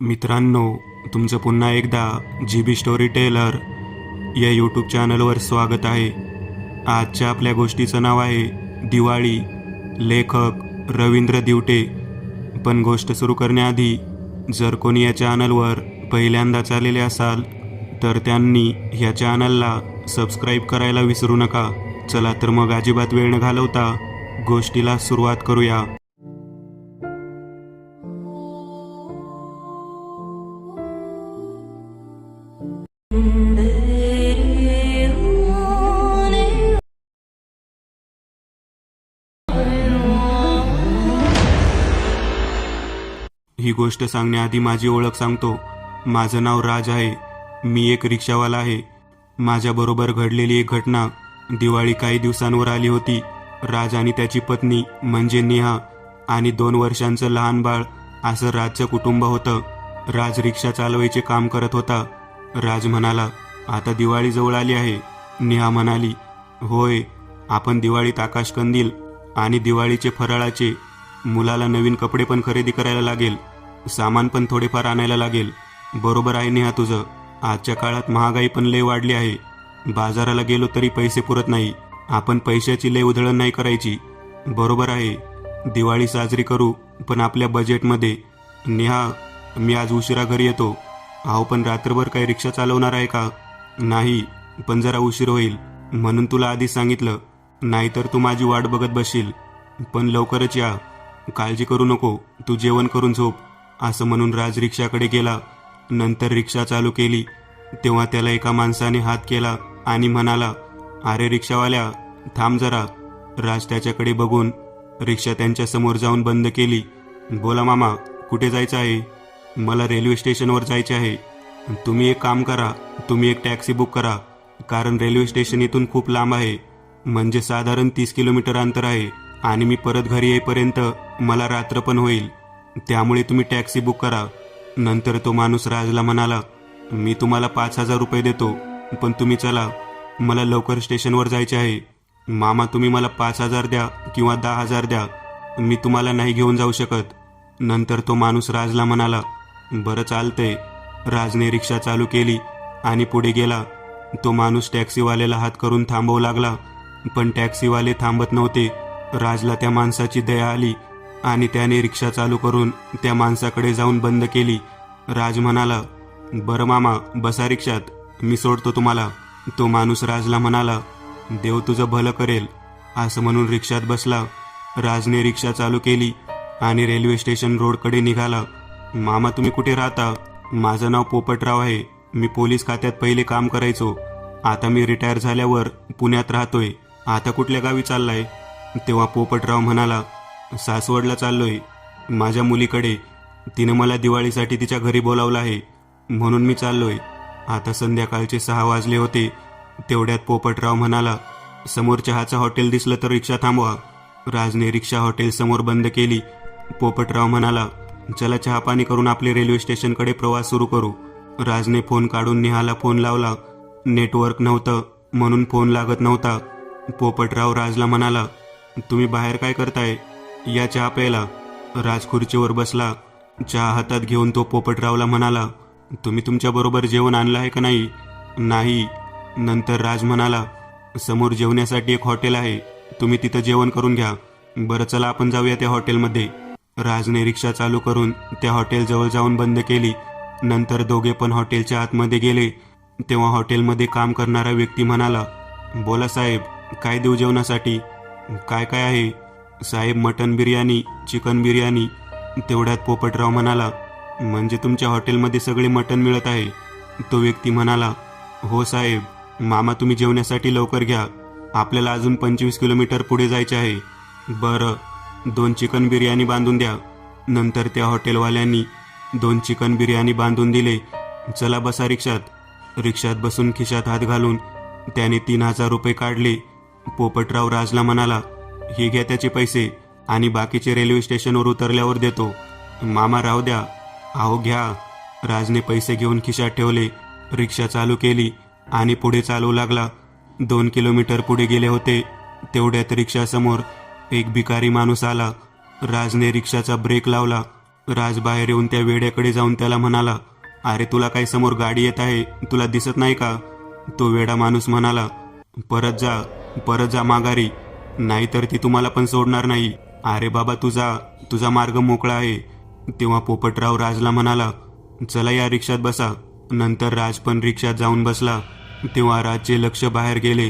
मित्रांनो, तुमचं पुन्हा एकदा GB स्टोरी टेलर या यूट्यूब चॅनलवर स्वागत आहे. आजच्या आपल्या गोष्टीचं नाव आहे दिवाळी. लेखक रवींद्र दिवटे. पण गोष्ट सुरू करण्याआधी जर कोणी या चॅनलवर पहिल्यांदाच आलेले असाल तर त्यांनी ह्या चॅनलला सबस्क्राईब करायला विसरू नका. चला तर मग अजिबात वेळ न घालवता गोष्टीला सुरुवात करूया. ही गोष्ट सांगण्याआधी माझी ओळख सांगतो. माझं नाव राज आहे. मी एक रिक्षावाला आहे. माझ्याबरोबर घडलेली एक घटना दिवाळी काही दिवसांवर आली होती. राज आणि त्याची पत्नी म्हणजे नेहा आणि 2 वर्षांचं लहान बाळ असं राजचं कुटुंब होतं. राज रिक्षा चालवायचे काम करत होता. राज म्हणाला, आता दिवाळी जवळ आली आहे. नेहा म्हणाली, होय, आपण दिवाळीत आकाशकंदील आणि दिवाळीचे फराळाचे, मुलाला नवीन कपडे पण खरेदी करायला लागेल, सामान पण थोडेफार आणायला लागेल. बरोबर आहे नेहा तुझं. आजच्या काळात महागाई पण लय वाढली आहे. बाजाराला गेलो तरी पैसे पुरत नाही. आपण पैशाची लय उधळण नाही करायची. बरोबर आहे. दिवाळी साजरी करू पण आपल्या बजेटमध्ये. नेहा, मी आज उशिरा घरी येतो. अहो, पण रात्रभर काही रिक्षा चालवणार आहे का? नाही, पण जरा उशीर होईल म्हणून तुला आधीच सांगितलं. नाहीतर तू माझी वाट बघत बसशील. पण लवकरच या. काळजी करू नको. तू जेवण करून झोप. असं म्हणून राज रिक्षाकडे गेला. नंतर रिक्षा चालू केली तेव्हा त्याला एका माणसाने हात केला आणि म्हणाला, अरे रिक्षावाल्या, थांब जरा. राज त्याच्याकडे बघून रिक्षा त्यांच्या समोर जाऊन बंद केली. बोला मामा, कुठे जायचं आहे? मला रेल्वे स्टेशनवर जायचे आहे. तुम्ही एक काम करा, तुम्ही एक टॅक्सी बुक करा, कारण रेल्वे स्टेशन इथून खूप लांब आहे. म्हणजे साधारण 30 किलोमीटर अंतर आहे आणि मी परत घरी येईपर्यंत मला रात्र पण होईल. त्यामुळे तुम्ही टॅक्सी बुक करा. नंतर तो माणूस राजला म्हणाला, मी तुम्हाला 5,000 रुपये देतो, पण तुम्ही चला, मला लवकर स्टेशनवर जायचे आहे. मामा, तुम्ही मला 5,000 द्या किंवा 10,000 द्या, मी तुम्हाला नाही घेऊन जाऊ शकत. नंतर तो माणूस राजला म्हणाला, बरं चालतंय. राजने रिक्षा चालू केली आणि पुढे गेला. तो माणूस टॅक्सीवाल्याला हात करून थांबवू लागला, पण टॅक्सीवाले थांबत नव्हते. राजला त्या माणसाची दया आली आणि त्याने रिक्षा चालू करून त्या माणसाकडे जाऊन बंद केली. राज म्हणाला, बरं मामा, बसा रिक्षात, मी सोडतो तुम्हाला. तो माणूस राजला म्हणाला, देव तुझं भलं करेल. असं म्हणून रिक्षात बसला. राजने रिक्षा चालू केली आणि रेल्वे स्टेशन रोडकडे निघाला. मामा, तुम्ही कुठे राहता? माझं नाव पोपटराव आहे. मी पोलीस खात्यात पहिले काम करायचो. आता मी रिटायर झाल्यावर पुण्यात राहतोय. आता कुठल्या गावी चाललाय? तेव्हा पोपटराव म्हणाला, सासवडला चाललोय, माझ्या मुलीकडे. तिनं मला दिवाळीसाठी तिच्या घरी बोलावलं आहे म्हणून मी चाललोय. आता संध्याकाळचे 6 वाजले होते. तेवढ्यात पोपटराव म्हणाला, समोर चहाचं हॉटेल दिसलं तर रिक्षा थांबवा. राजने रिक्षा हॉटेल समोर बंद केली. पोपटराव म्हणाला, चला चहा पाणी करून आपले रेल्वे स्टेशनकडे प्रवास सुरू करू. राजने फोन काढून नेहाला फोन लावला. नेटवर्क नव्हतं म्हणून फोन लागत नव्हता. पोपटराव राजला म्हणाला, तुम्ही बाहेर काय करताय? या चहा प्यायला. राज खुर्चीवर बसला. चहा हातात घेऊन तो पोपटरावला म्हणाला, तुम्ही तुमच्याबरोबर जेवण आणलं आहे का नाही? नाही. नंतर राज म्हणाला, समोर जेवण्यासाठी एक हॉटेल आहे, तुम्ही तिथं जेवण करून घ्या. बरं चला, आपण जाऊया त्या हॉटेलमध्ये. राजने रिक्षा चालू करून त्या हॉटेलजवळ जाऊन बंद केली. नंतर दोघे पण हॉटेलच्या आतमध्ये गेले. तेव्हा हॉटेलमध्ये काम करणारा व्यक्ती म्हणाला, बोला साहेब, काय देऊ जेवणासाठी? काय काय आहे? साहेब, मटन बिर्याणी, चिकन बिर्याणी. तेवढ्यात पोपटराव म्हणाला, म्हणजे तुमच्या हॉटेलमध्ये सगळे मटन मिळत आहे? तो व्यक्ती म्हणाला, हो साहेब. मामा, तुम्ही जेवण्यासाठी लवकर घ्या, आपल्याला अजून 25 किलोमीटर पुढे जायचे आहे. बरं, 2 चिकन बिर्याणी बांधून द्या. नंतर त्या हॉटेलवाल्यांनी 2 चिकन बिर्याणी बांधून दिले. चला बसा रिक्षात. रिक्षात बसून खिशात हात घालून त्याने 3,000 रुपये काढले. पोपटराव राजला म्हणाला, हे घ्या त्याचे पैसे आणि बाकीचे रेल्वे स्टेशनवर उतरल्यावर देतो. मामा, राहू द्या. अहो घ्या. राजने पैसे घेऊन खिशात ठेवले. रिक्षा चालू केली आणि पुढे चालू लागला. 2 किलोमीटर पुढे गेले होते. तेवढ्यात रिक्षासमोर एक भिकारी माणूस आला. राजने रिक्षाचा ब्रेक लावला राज बाहेर येऊन त्या वेड्याकडे जाऊन त्याला म्हणाला, अरे तुला काही समोर गाडी येत आहे, तुला दिसत नाही का? तो वेडा माणूस म्हणाला, परत जा माघारी, नाहीतर ती तुम्हाला पण सोडणार नाही. अरे बाबा तुझा मार्ग मोकळा आहे. तेव्हा पोपटराव राजला म्हणाला, चला या रिक्षात बसा. नंतर राज पण रिक्षात जाऊन बसला. तेव्हा राजचे लक्ष बाहेर गेले.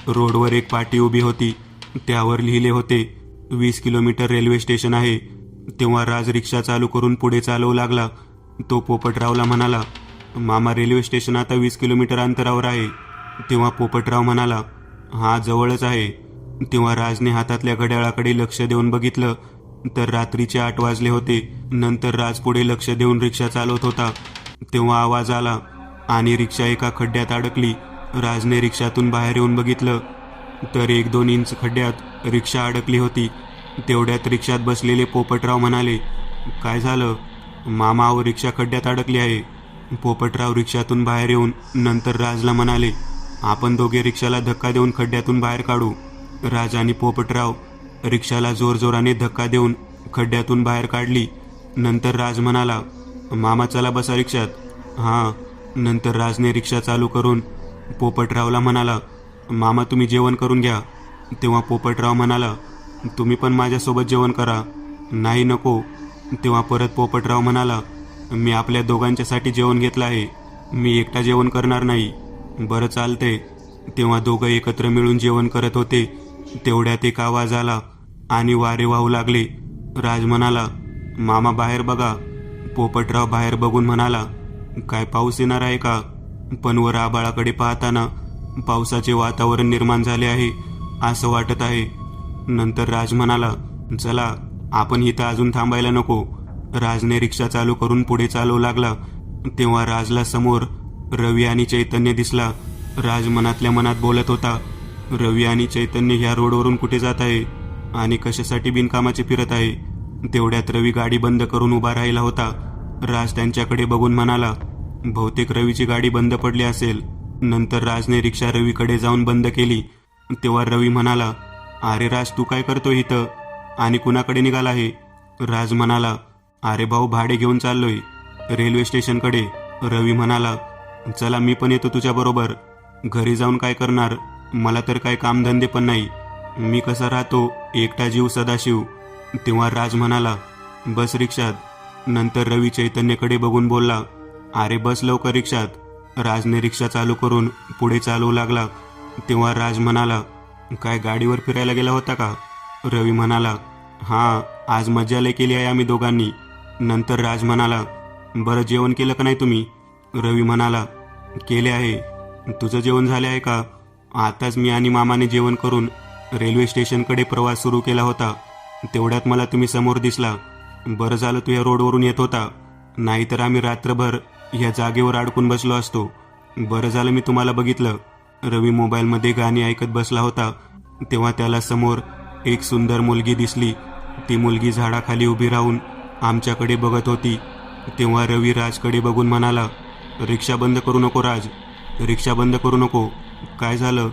रोडवर एक पाटी उभी होती, त्यावर लिहिले होते 20 किलोमीटर रेल्वे स्टेशन आहे. तेव्हा राज रिक्षा चालू करून पुढे चालवू लागला. तो पोपटरावला म्हणाला, मामा रेल्वे स्टेशन आता 20 किलोमीटर अंतरावर आहे. तेव्हा पोपटराव म्हणाला, हा जवळच आहे. तेव्हा राजने हातातल्या घड्याळाकडे लक्ष देऊन बघितलं तर रात्रीचे 8 वाजले होते. नंतर राज पुढे लक्ष देऊन रिक्षा चालवत होता. तेव्हा आवाज आला आणि रिक्षा एका खड्ड्यात अडकली. राजने रिक्षातून बाहेर येऊन बघितलं तर 1-2 इंच खड्ड्यात रिक्षा अडकली होती. तेवढ्यात रिक्षात बसलेले पोपटराव म्हणाले, काय झालं मामा? रिक्षा खड्ड्यात अडकली आहे. पोपटराव रिक्षातून बाहेर येऊन नंतर राजला म्हणाले, आपण दोघे रिक्षाला धक्का देऊन खड्ड्यातून बाहेर काढू. राज आणि पोपटराव रिक्षाला जोरजोराने धक्का देऊन खड्ड्यातून बाहेर काढली. नंतर राज म्हणाला, मामा चला बसा रिक्षात. हां. नंतर राजने रिक्षा चालू करून पोपटरावला म्हणाला, मामा तुम्ही जेवण करून घ्या. तेव्हा पोपटराव म्हणाला, तुम्ही पण माझ्यासोबत जेवण करा. नाही नको. तेव्हा परत पोपटराव म्हणाला, मी आपल्या दोघांच्यासाठी जेवण घेतलं आहे, मी एकटा जेवण करणार नाही. बरं चालते. तेव्हा दोघं एकत्र मिळून जेवण करत होते. तेवढ्यात एक आवाज आला आणि वारे वाहू लागले. राज म्हणाला, मामा बाहेर बघा. पोपटराव बाहेर बघून म्हणाला, काय पाऊस येणार आहे का? पण वर आभाळाकडे पाहताना पावसाचे वातावरण निर्माण झाले आहे असं वाटत आहे. नंतर राज म्हणाला, चला आपण इथं अजून थांबायला नको. राजने रिक्षा चालू करून पुढे चालवू लागला. तेव्हा राजला समोर रवी आणि चैतन्य दिसला. राज मनातल्या मनात बोलत होता, रवी आणि चैतन्य ह्या रोडवरून कुठे जात आहे आणि कशासाठी बिनकामाचे फिरत आहे. तेवढ्यात रवी गाडी बंद करून उभा राहिला होता. राज त्यांच्याकडे बघून म्हणाला, बहुतेक रवीची गाडी बंद पडली असेल. नंतर राजने रिक्षा रवीकडे जाऊन बंद केली. तेव्हा रवी म्हणाला, अरे राज तू काय करतोय इथं आणि कुणाकडे निघाला आहे? राज म्हणाला, अरे भाऊ भाडे घेऊन चाललोय रेल्वे स्टेशनकडे. रवी म्हणाला, चला मी पण येतो तुझ्याबरोबर. घरी जाऊन काय करणार, मला तर काय कामधंदे पण नाही, मी कसा राहतो एकटा जीव सदाशिव. तेव्हा राज म्हणाला, बस रिक्षात. नंतर रवी चैतन्यकडे बघून बोलला, अरे बस लवकर रिक्षात. राजने रिक्षा चालू करून पुढे चालवू लागला. तेव्हा राज म्हणाला, काय गाडीवर फिरायला गेला होता का? रवी म्हणाला, हां आज मजा लय केली आहे आम्ही दोघांनी. नंतर राज म्हणाला, बरं जेवण केलं का नाही तुम्ही? रवी म्हणाला, केले आहे. तुझं जेवण झाले आहे का? आताच मी आणि मामाने जेवण करून रेल्वे स्टेशनकडे प्रवास सुरू केला होता. तेवढ्यात मला तुम्ही समोर दिसला. बरं झालं तू या रोडवरून येत होता, नाहीतर आम्ही रात्रभर या जागेवर अडकून बसलो असतो. बरं झालं मी तुम्हाला बघितलं. रवी मोबाईलमध्ये गाणी ऐकत बसला होता. तेव्हा त्याला समोर एक सुंदर मुलगी दिसली. ती मुलगी झाडाखाली उभी राहून आमच्याकडे बघत होती. तेव्हा रवी राजकडे बघून म्हणाला, रिक्षा बंद करू नको राज, रिक्षा बंद करू नको. काय झालं?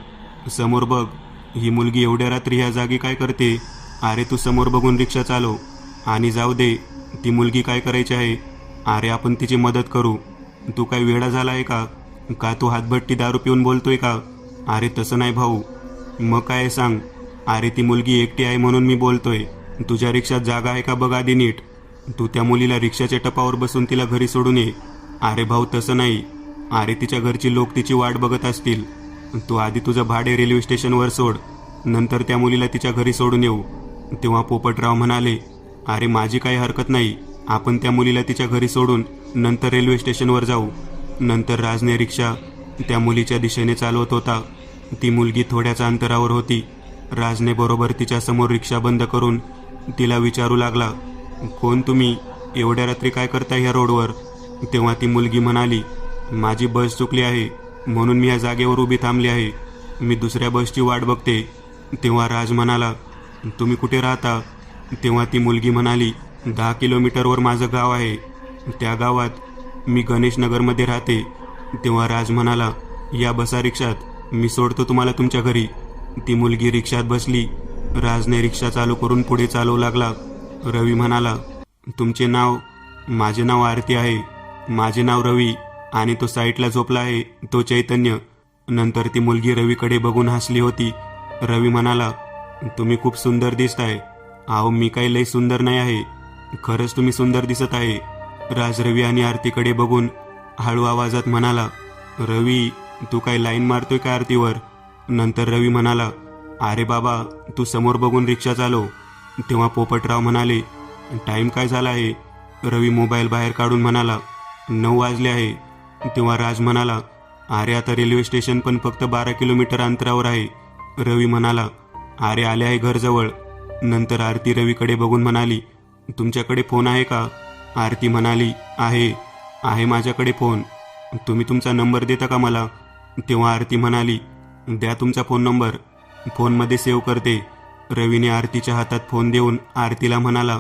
समोर बघ, ही मुलगी एवढ्या रात्री ह्या जागी काय करते? अरे तू समोर बघून रिक्षा चालव आणि जाऊ दे. ती मुलगी काय करायची आहे? अरे आपण तिची मदत करू. तू काय वेडा झाला आहे का तू हातभट्टी दारू पिऊन बोलतोय का? अरे तसं नाही भाऊ. मग काय सांग. अरे ती मुलगी एकटी आहे म्हणून मी बोलतोय. तुझ्या रिक्षात जागा आहे का बघ आधी नीट. तू त्या मुलीला रिक्षाच्या टपावर बसून तिला घरी सोडून ये. अरे भाऊ तसं नाही. अरे तिच्या घरची लोक तिची वाट बघत असतील. तू आधी तुझं भाडे रेल्वे स्टेशनवर सोड, नंतर त्या मुलीला तिच्या घरी सोडून येऊ. तेव्हा पोपटराव म्हणाले, अरे माझी काही हरकत नाही, आपण त्या मुलीला तिच्या घरी सोडून नंतर रेल्वे स्टेशनवर जाऊ. नंतर राजने रिक्षा त्या मुलीच्या दिशेने चालवत होता. ती मुलगी थोड्याच अंतरावर होती. राजने बरोबर तिच्या समोर रिक्षा बंद करून तिला विचारू लागला, कोण तुम्ही? एवढ्या रात्री काय करताय ह्या रोडवर? तेव्हा ती मुलगी म्हणाली, माझी बस चुकली आहे म्हणून मी या जागेवर उभी थांबली आहे, मी दुसऱ्या बसची वाट बघते. तेव्हा राज म्हणाला, तुम्ही कुठे राहता? तेव्हा ती मुलगी म्हणाली, 10 किलोमीटरवर माझं गाव आहे, त्या गावात मी गणेशनगरमध्ये राहते. तेव्हा राज म्हणाला, या बसा रिक्षात, मी सोडतो तुम्हाला तुमच्या घरी. ती मुलगी रिक्षात बसली. राजने रिक्षा चालू करून पुढे चालवू लागला. रवी म्हणाला, तुमचे नाव? माझे नाव आरती आहे, माझे नाव रवी, आणि तो साईडला झोपला आहे तो चैतन्य. नंतर ती मुलगी रवीकडे बघून हसली होती. रवी म्हणाला, तुम्ही खूप सुंदर दिसताय. अहो मी काही लय सुंदर नाही आहे, खरंच तुम्ही सुंदर दिसत आहे. राज रवी आणि आरतीकडे बघून हळू आवाजात म्हणाला, रवी तू काही लाईन मारतोय का आरतीवर? नंतर रवी म्हणाला, अरे बाबा तू समोर बघून रिक्षा चालव. तेव्हा पोपटराव म्हणाले, टाईम काय झाला आहे? रवी मोबाईल बाहेर काढून म्हणाला, 9 वाजले आहे. तेव्हा राज म्हणाला, अरे आता रेल्वे स्टेशन पण फक्त 12 किलोमीटर अंतरावर आहे. रवी म्हणाला, अरे आले आहे घरजवळ. नंतर आरती रवीकडे बघून म्हणाली, तुमच्याकडे फोन आहे का? आरती म्हणाली, आहे माझ्याकडे फोन. तुम्ही तुमचा नंबर देता का मला? तेव्हा आरती म्हणाली, द्या तुमचा फोन नंबर, फोनमध्ये सेव्ह करते. रवीने आरतीच्या हातात फोन देऊन आरतीला म्हणाला,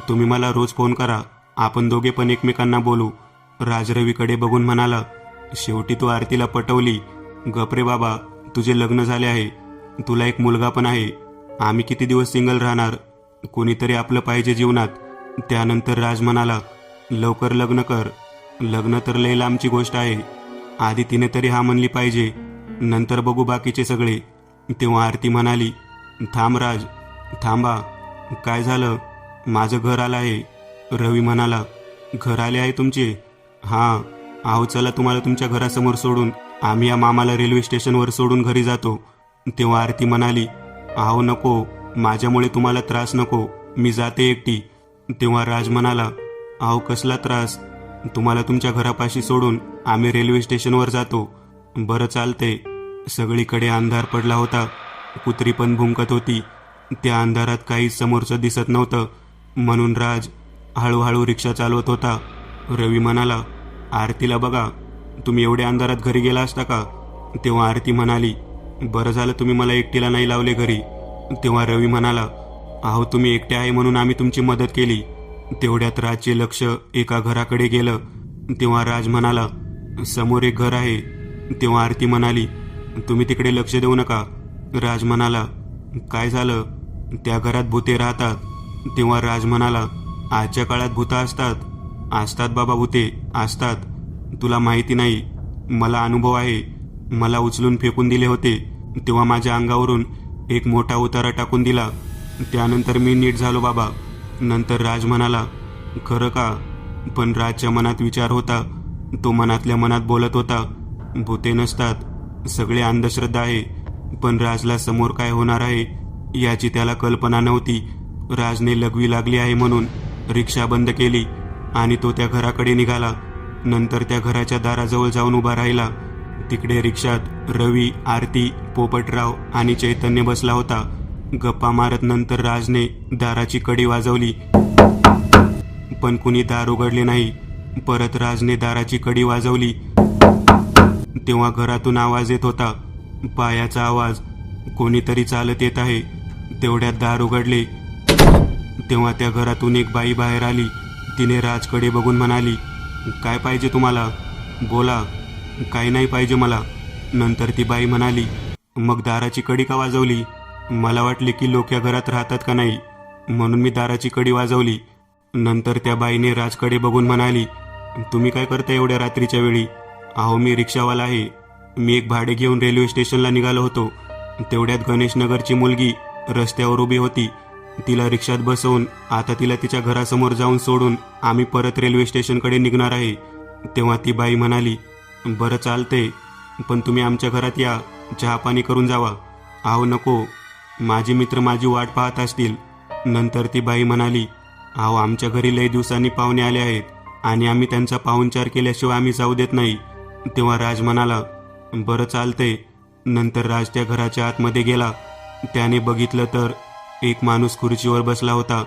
तुम्ही मला रोज फोन करा, आपण दोघे पण एकमेकांना बोलू. राज रवीकडे बघून म्हणाला, शेवटी तू आरतीला पटवली. गपरे बाबा, तुझे लग्न झाले आहे, तुला एक मुलगा पण आहे. आम्ही किती दिवस सिंगल राहणार? कोणीतरी आपलं पाहिजे जीवनात. त्यानंतर राज म्हणाला, लवकर लग्न कर. लग्न तर लय लांबची गोष्ट आहे, आधी तिने तरी हा म्हणली पाहिजे, नंतर बघू बाकीचे सगळे. तेव्हा आरती म्हणाली, थांब राज, थांबा. काय झालं? माझं घर आलं आहे. रवी म्हणाला, घर आले आहे तुमचे? हां. अहो चला तुम्हाला तुमच्या घरासमोर सोडून आम्ही या मामाला रेल्वे स्टेशनवर सोडून घरी जातो. तेव्हा आरती म्हणाली, अहो नको, माझ्यामुळे तुम्हाला त्रास नको, मी जाते एकटी. तेव्हा राज म्हणाला, अहो कसला त्रास? तुम्हाला तुमच्या घरापाशी सोडून आम्ही रेल्वे स्टेशनवर जातो. बरं चालते. सगळीकडे अंधार पडला होता, कुत्री पण भुंकत होती. त्या अंधारात काहीच समोरचं दिसत नव्हतं, म्हणून राज हळूहळू रिक्षा चालवत होता. रवी म्हणाला, आरतीला बघा, तुम्ही एवढ्या अंधारात घरी गेला असता का? तेव्हा आरती म्हणाली, बरं झालं तुम्ही मला एकटीला नाही लावले घरी. तेव्हा रवी म्हणाला, अहो तुम्ही एकटे आहे म्हणून आम्ही तुमची मदत केली. तेवढ्यात राजचे लक्ष एका घराकडे गेलं. तेव्हा राज म्हणाला, समोर एक घर आहे. तेव्हा आरती म्हणाली, तुम्ही तिकडे लक्ष देऊ नका. राज म्हणाला, काय झालं? त्या घरात भूते राहतात. तेव्हा राज म्हणाला, आजच्या काळात भूतं असतात? असतात बाबा, भूते असतात. तुला माहिती नाही, मला अनुभव आहे. मला उचलून फेकून दिले होते, तेव्हा माझ्या अंगावरून एक मोठा उतारा टाकून दिला. त्यानंतर मी नीट झालो बाबा. नंतर राज म्हणाला, खरं का? पण राजच्या मनात विचार होता, तो मनातल्या मनात बोलत होता, भूते नसतात, सगळे अंधश्रद्धा आहे. पण राजला समोर काय होणार आहे याची त्याला कल्पना नव्हती. राजने लघवी लागली आहे म्हणून रिक्षा बंद केली आणि तो त्या घराकडे निघाला. नंतर त्या घराच्या दाराजवळ जाऊन उभा राहिला. तिकडे रिक्षात रवी, आरती, पोपटराव आणि चैतन्य बसला होता. गप्पा मारत नंतर राजने दाराची कडी वाजवली, पण कुणी दार उघडले नाही. परत राजने दाराची कडी वाजवली. तेव्हा घरातून आवाज येत होता, पायाचा आवाज, कोणीतरी चालत येत आहे. तेवढ्यात दार उघडले. तेव्हा त्या घरातून एक बाई बाहेर आली. तिने राजकडे बघून म्हणाली, काय पाहिजे तुम्हाला? बोला. काही नाही पाहिजे मला. नंतर ती बाई म्हणाली, मग दाराची कडी का वाजवली? मला वाटले की लोक या घरात राहतात का नाही, म्हणून मी दाराची कडी वाजवली. नंतर त्या बाईने राजकडे बघून म्हणाली, तुम्ही काय करता एवढ्या रात्रीच्या वेळी? अहो मी रिक्षावाला आहे. मी एक भाडे घेऊन रेल्वे स्टेशनला निघालो होतो. तेवढ्यात गणेशनगरची मुलगी रस्त्यावर उभी होती. तिला रिक्षात बसवून आता तिला तिच्या घरासमोर जाऊन सोडून आम्ही परत रेल्वे स्टेशनकडे निघणार आहे. तेव्हा ती बाई म्हणाली, बरं चालते, पण तुम्ही आमच्या घरात या, चहा पाणी करून जावा. अहो नको, माझे मित्र माझी वाट पाहत असतील. नंतर ती बाई म्हणाली, अहो आमच्या घरी लय दिवसांनी पाहुणे आले आहेत आणि आम्ही त्यांचा पाहुणचार केल्याशिवाय आम्ही जाऊ देत नाही. तेव्हा राज म्हणाला, बरं चालते. नंतर राज त्या घराच्या आतमध्ये गेला. त्याने बघितलं तर एक माणूस खुर्चीवर बसला होता.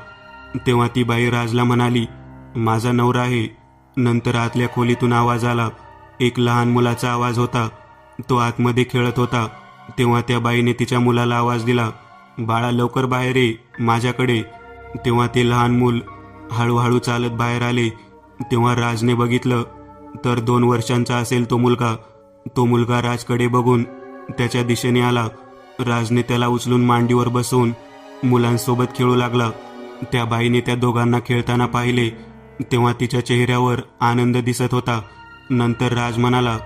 तेव्हा ती बाई राजला म्हणाली, माझा नवरा आहे. नंतर आतल्या खोलीतून आवाज आला. एक लहान मुलाचा आवाज होता. तो आतमध्ये खेळत होता. तेव्हा त्या बाईने तिच्या मुलाला आवाज दिला, बाळा लवकर बाहेर ये माझ्याकडे. तेव्हा ते लहान मूल हळूहळू चालत बाहेर आले. तेव्हा राजने बघितलं तर 2 वर्षांचा असेल तो मुलगा. तो मुलगा राजकडे बघून त्याच्या दिशेने आला. राजने त्याला उचलून मांडीवर बसवून मुलांसोबत खेळू लागला. त्या बाईने त्या दोघांना खेळताना पाहिले. तेव्हा तिच्या चेहऱ्यावर आनंद दिसत होता. नंतर राज म्हणाला,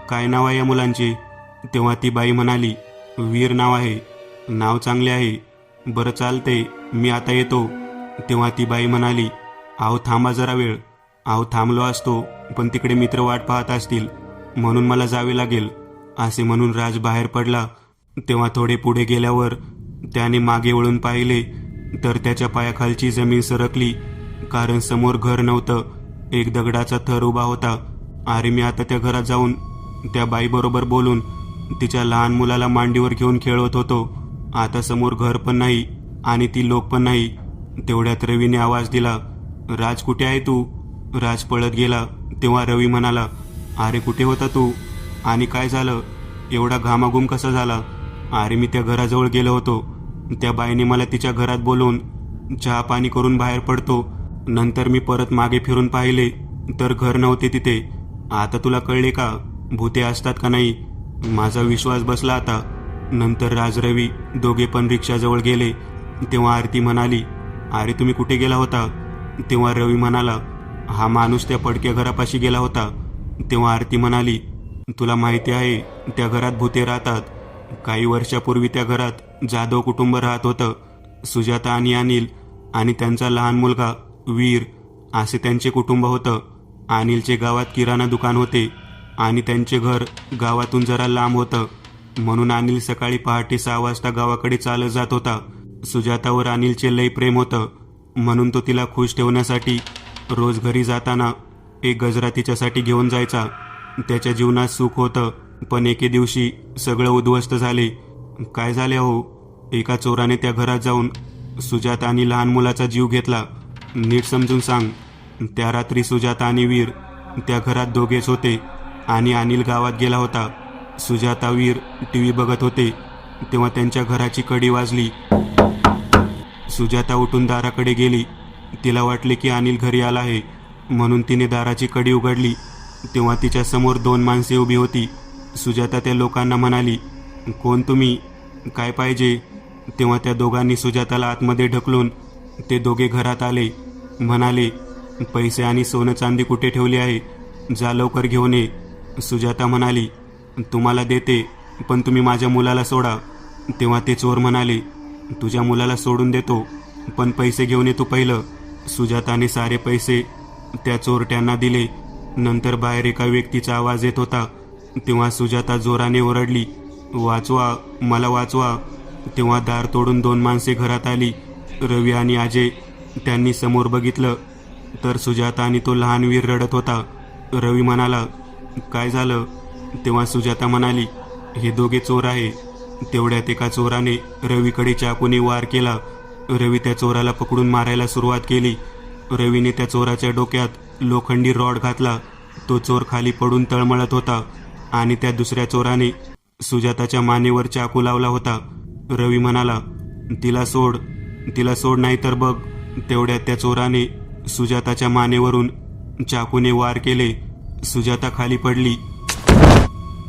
काय नाव आहे या मुलांचे? तेव्हा ती बाई म्हणाली, वीर नाव आहे. नाव चांगले आहे. बरं चालते, मी आता येतो. तेव्हा ती बाई म्हणाली, अहो थांबा जरा वेळ. अहो थांबलो असतो, पण तिकडे मित्र वाट पाहत असतील, म्हणून मला जावे लागेल. असे म्हणून राज बाहेर पडला. तेव्हा थोडे पुढे गेल्यावर त्याने मागे वळून पाहिले तर त्याच्या पायाखालची जमीन सरकली, कारण समोर घर नव्हतं. एक दगडाचा थर उभा होता. अरे मी आता त्या घरात जाऊन त्या बाईबरोबर बोलून तिच्या लहान मुलाला मांडीवर घेऊन खेळवत होतो. आता समोर घर पण नाही आणि ती लोक पण नाही. तेवढ्यात रवीने आवाज दिला, राज कुठे आहे तू? राज पळत गेला. तेव्हा रवी म्हणाला, अरे कुठे होता तू आणि काय झालं? एवढा घामाघूम कसा झाला? अरे मी त्या घराजवळ गेलो होतो. त्या बाईने मला तिच्या घरात बोलवून चहा पाणी करून बाहेर पडतो. नंतर मी परत मागे फिरून पाहिले तर घर नव्हते तिथे. आता तुला कळले का भूते असतात का नाही? माझा विश्वास बसला आता. नंतर राज रवी दोघे पण रिक्षाजवळ गेले. तेव्हा आरती म्हणाली, अरे तुम्ही कुठे गेला होता? तेव्हा रवी म्हणाला, हा माणूस त्या पडक्या घरापाशी गेला होता. तेव्हा आरती म्हणाली, तुला माहिती आहे त्या घरात भूते राहतात. काही वर्षापूर्वी त्या घरात जाधव कुटुंब राहत होतं. सुजाता आणि अनिल आणि त्यांचा लहान मुलगा वीर असे त्यांचे कुटुंब होतं. अनिलचे गावात किराणा दुकान होते आणि त्यांचे घर गावातून जरा लांब होतं. म्हणून अनिल सकाळी पहाटे 6 वाजता गावाकडे चालत जात होता. सुजातावर अनिलचे लय प्रेम होतं, म्हणून तो तिला खुश ठेवण्यासाठी रोज घरी जाताना एक गजरा तिच्यासाठी घेऊन जायचा. त्याच्या जीवनात सुख होतं, पण एके दिवशी सगळं उद्ध्वस्त झाले. काय झाले हो? एका चोराने त्या घरात जाऊन सुजाता आणि लहान मुलाचा जीव घेतला. नीट समजून सांग. त्या रात्री सुजाता आणि वीर त्या घरात दोघेच होते आणि अनिल गावात गेला होता. सुजाता वीर टीव्ही बघत होते. तेव्हा त्यांच्या घराची कडी वाजली. सुजाता उठून दाराकडे गेली. तिला वाटले की अनिल घरी आला आहे, म्हणून तिने दाराची कडी उघडली. तेव्हा तिच्या समोर 2 माणसे उभी होती. सुजाता त्या लोकांना म्हणाली, कोण तुम्ही? काय पाहिजे? तेव्हा त्या दोघांनी सुजाताला आतमध्ये ढकलून ते दोघे घरात आले. म्हणाले, पैसे आणि सोनं चांदी कुठे ठेवले आहे? जा लवकर घेऊन ये. सुजाता म्हणाली, तुम्हाला देते, पण तुम्ही माझ्या मुलाला सोडा. तेव्हा ते चोर म्हणाले, तुझ्या मुलाला सोडून देतो, पण पैसे घेऊन ये तू पहिलं. सुजाताने सारे पैसे त्या चोरट्यांना दिले. नंतर बाहेर एका व्यक्तीचा आवाज येत होता. तेव्हा सुजाता जोराने ओरडली, वाचवा, मला वाचवा. तेव्हा दार तोडून 2 माणसे घरात आली. रवी आणि अजय. त्यांनी समोर बघितलं तर सुजाता आणि तो लहान वीर रडत होता. रवी म्हणाला, काय झालं? तेव्हा सुजाता म्हणाली, हे दोघे चोर आहे. तेवढ्यात एका चोराने रवीकडे चाकूने वार केला. रवी त्या चोराला पकडून मारायला सुरुवात केली. रवीने त्या चोराच्या डोक्यात लोखंडी रॉड घातला. तो चोर खाली पडून तळमळत होता आणि त्या दुसऱ्या चोराने सुजाताच्या मानेवर चाकू लावला होता. रवी म्हणाला, तिला सोड, तिला सोड, नाही तर बघ. तेवढ्यात त्या चोराने सुजाताच्या मानेवरून चाकूने वार केले. सुजाता खाली पडली.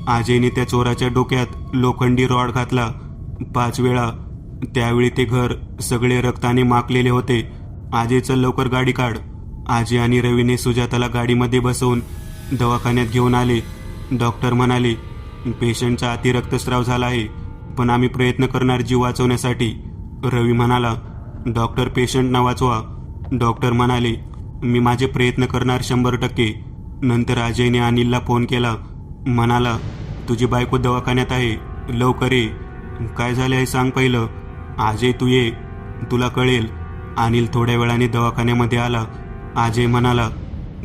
अजयने त्या चोराच्या डोक्यात लोखंडी रॉड घातला 5 वेळा. त्यावेळी ते घर सगळे रक्ताने माखलेले होते. अजय, चल लवकर गाडी काढ. अजय आणि रवीने सुजाताला गाडीमध्ये बसवून दवाखान्यात घेऊन आले. डॉक्टर म्हणाले, पेशंटचा अति रक्तस्राव झाला आहे, पण आम्ही प्रयत्न करणार जीव वाचवण्यासाठी. रवी म्हणाला, डॉक्टर पेशंट वाचवा. डॉक्टर म्हणाले, मी माझे प्रयत्न करणार 100%. नंतर अजयने अनिलला फोन केला. म्हणाला, तुझी बायको दवाखान्यात आहे, लवकर ये. काय झाले आहे सांग पहिलं. अजय तू ये, तुला कळेल. अनिल थोड्या वेळाने दवाखान्यामध्ये आला. अजय म्हणाला,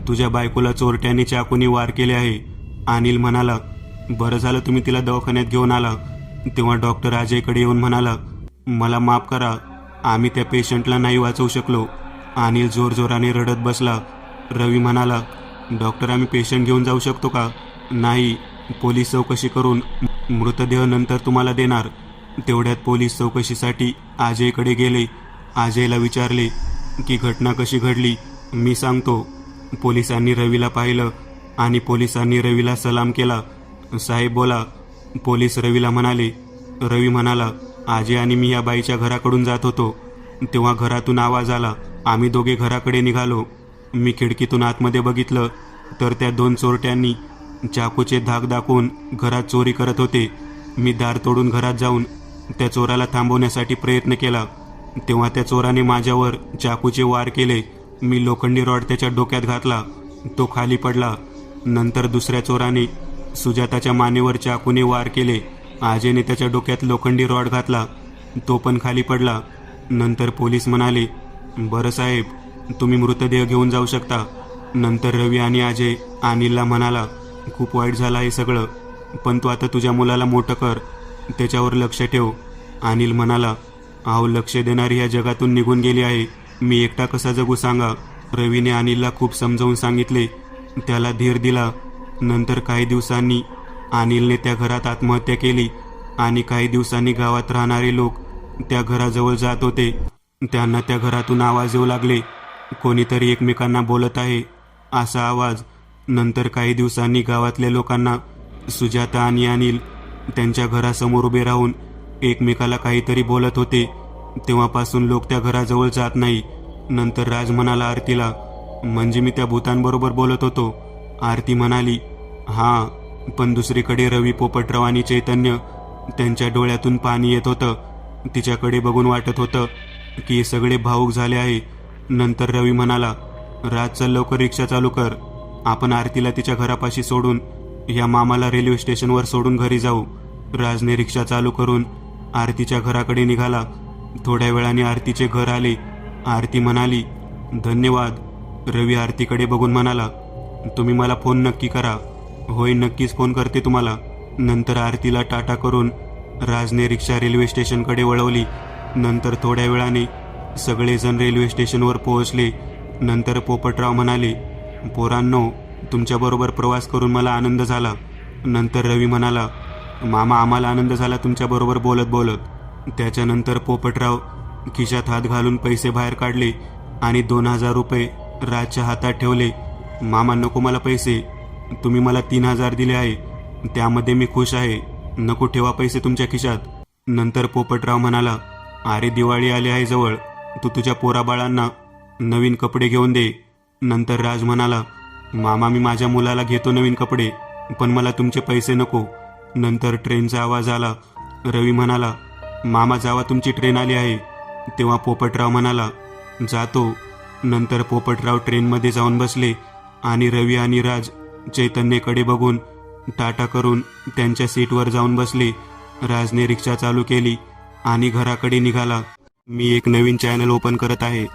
तुझ्या बायकोला चोरट्याने चाकूने वार केले आहे. अनिल म्हणाला, बरं झालं तुम्ही तिला दवाखान्यात घेऊन आला. तेव्हा डॉक्टर अजयकडे येऊन म्हणाला, मला माफ करा, आम्ही त्या पेशंटला नाही वाचवू शकलो. अनिल जोरजोराने रडत बसला. रवी म्हणाला, डॉक्टर आम्ही पेशंट घेऊन जाऊ शकतो का? नाही, पोलीस चौकशी करून मृतदेह नंतर तुम्हाला देणार. तेवढ्यात पोलीस चौकशीसाठी अजयकडे गेले. अजयला विचारले की घटना कशी घडली. मी सांगतो. पोलिसांनी रवीला पाहिलं आणि पोलिसांनी रवीला सलाम केला. साहेब बोला. पोलीस रवीला म्हणाले. रवी म्हणाला, अजय आणि मी या बाईच्या घराकडून जात होतो. तेव्हा घरातून आवाज आला. आम्ही दोघे घराकडे निघालो. मी खिडकीतून आतमध्ये बघितलं तर त्या 2 चोरट्यांनी चाकूचे धाक दाखवून घरात चोरी करत होते. मी दार तोडून घरात जाऊन त्या चोराला थांबवण्यासाठी प्रयत्न केला, तेव्हा त्या चोराने माझ्यावर चाकूचे वार केले. मी लोखंडी रॉड त्याच्या डोक्यात घातला, तो खाली पडला. नंतर दुसऱ्या चोराने सुजाताच्या मानेवर चाकूने वार केले. आजेने त्याच्या डोक्यात लोखंडी रॉड घातला, तो पण खाली पडला. नंतर पोलीस म्हणाले, बरं साहेब, तुम्ही मृतदेह घेऊन जाऊ शकता. नंतर रवी आणि अजय अनिलला म्हणाला, खूप वाईट झालं आहे सगळं, पण तू आता तुझ्या मुलाला मोठं कर, त्याच्यावर लक्ष ठेव. अनिल म्हणाला, अहो लक्ष देणारी या जगातून निघून गेली आहे, मी एकटा कसा जगू सांगा. रवीने अनिलला खूप समजावून सांगितले, त्याला धीर दिला. नंतर काही दिवसांनी अनिलने त्या घरात आत्महत्या केली आणि काही दिवसांनी गावात राहणारे लोक त्या घराजवळ जात होते. त्यांना त्या घरातून आवाज येऊ लागले, कोणीतरी एकमेकांना बोलत आहे असा आवाज. नंतर काही दिवसांनी गावातल्या लोकांना सुजाता आणि अनिल त्यांच्या घरासमोर उभे राहून एकमेकाला काहीतरी बोलत होते. तेव्हापासून लोक त्या घराजवळ जात नाही. नंतर राज म्हणाला आरतीला, म्हणजे मी त्या भूतांबरोबर बोलत होतो. आरती म्हणाली, हां, पण दुसरीकडे रवी, पोपटराव आणि चैतन्य, त्यांच्या डोळ्यातून पाणी येत होतं. तिच्याकडे बघून वाटत होतं की हे सगळे भावूक झाले आहे. नंतर रवी म्हणाला, राज चल लवकर रिक्षा चालू कर, आपण आरतीला तिच्या घरापाशी सोडून या मामाला रेल्वे स्टेशनवर सोडून घरी जाऊ. राजने रिक्षा चालू करून आरतीच्या घराकडे निघाला. थोड्या वेळाने आरतीचे घर आले. आरती म्हणाली, धन्यवाद. रवी आरतीकडे बघून म्हणाला, तुम्ही मला फोन नक्की करा. होय, नक्कीच फोन करते तुम्हाला. नंतर आरतीला टाटा करून राजने रिक्षा रेल्वे स्टेशनकडे वळवली. नंतर थोड्या वेळाने सगळेजण रेल्वे स्टेशनवर पोहोचले. नंतर पोपटराव म्हणाले, पोरांनो, तुमच्याबरोबर प्रवास करून मला आनंद झाला. नंतर रवी म्हणाला, मामा, आम्हाला आनंद झाला तुमच्याबरोबर बोलत बोलत. त्याच्यानंतर पोपटराव खिशात हात घालून पैसे बाहेर काढले आणि 2000 रुपये राजच्या हातात ठेवले. मामा, नको मला पैसे, तुम्ही मला 3000 दिले आहे, त्यामध्ये मी खुश आहे, नको ठेवा पैसे तुमच्या खिशात. नंतर पोपटराव म्हणाला, अरे दिवाळी आली आहे जवळ, तू तुझ्या पोराबाळांना नवीन कपडे घेऊन दे. नंतर राज म्हणाला, मामा, मी माझ्या मुलाला घेतो नवीन कपडे, पण मला तुमचे पैसे नको. नंतर ट्रेनचा आवाज आला. रवी म्हणाला, मामा जावा, तुमची ट्रेन आली आहे. तेव्हा पोपटराव म्हणाला, जातो. नंतर पोपटराव ट्रेनमध्ये जाऊन बसले आणि रवी आणि राज चैतन्यकडे बघून टाटा करून त्यांच्या सीटवर जाऊन बसले. राजने रिक्षा चालू केली आणि घराकडे निघाला. मी एक नवीन चॅनल ओपन करत आहे,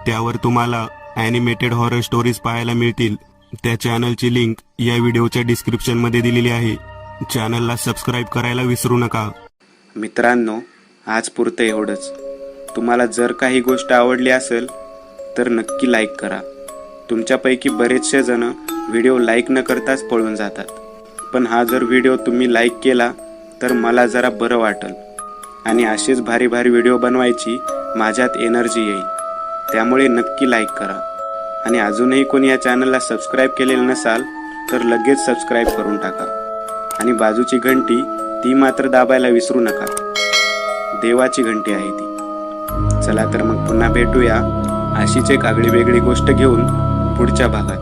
त्यावर तुम्हाला ॲनिमेटेड हॉरर स्टोरीज पाहायला मिळतील. त्या चॅनलची लिंक या व्हिडिओच्या डिस्क्रिप्शनमध्ये दिलेली आहे. चॅनलला सबस्क्राईब करायला विसरू नका. मित्रांनो, आज पुरतं एवढंच. तुम्हाला जर काही गोष्ट आवडली असेल तर नक्की लाईक करा. तुमच्यापैकी बरेचसे जण व्हिडिओ लाईक न करताच पळून जातात, पण हा जर व्हिडिओ तुम्ही लाईक केला तर मला जरा बरं वाटेल आणि असेच भारी भारी व्हिडिओ बनवायची माझ्यात एनर्जी येईल. त्यामुळे नक्की लाईक करा. आणि अजूनही कोणी या चॅनलला सबस्क्राईब केलेलं नसाल तर लगेच सबस्क्राईब करून टाका. आणि बाजूची घंटी ती मात्र दाबायला विसरू नका, देवाची घंटी आहे ती. चला तर मग पुन्हा भेटूया अशीच एक आगळी वेगळी गोष्ट घेऊन पुढच्या भागात.